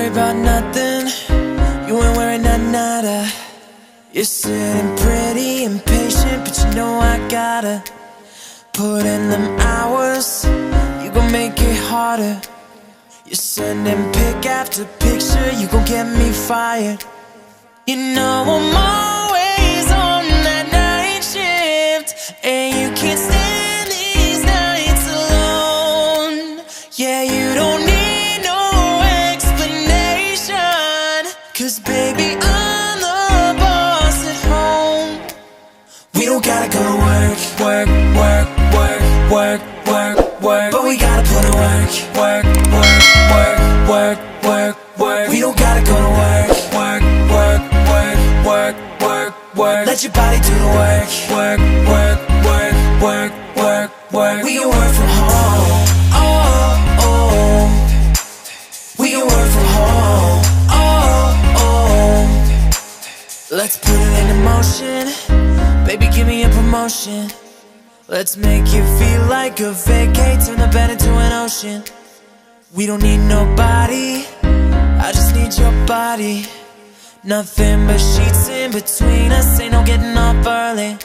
worry about nothing. You ain't wearing nada. You're sitting pretty impatient, but you know I gotta put in them hours. You gon' make it harder. You're sending pic after picture, you gon' get me fired. You know I'm always on that night shift, and you can't stand these nights alone. Yeah, you don't need no explanation, 'cause baby, I'm the boss at home. We don't gotta go to work, work, work, work, work, work, work, but we gotta put in work, work, work, work, work, work, work. We don't gotta go to work, work, work, work, work, work, work. Let your body do the work, work, work, work, work, work, work. We can work from home, oh, oh. We can work from home, oh, oh. Let's put it into motion, baby, give me a promotion. Let's make it feel like a vacay, turn the bed into an ocean. We don't need nobody, I just need your body. Nothing but sheets in between us, ain't no getting up early.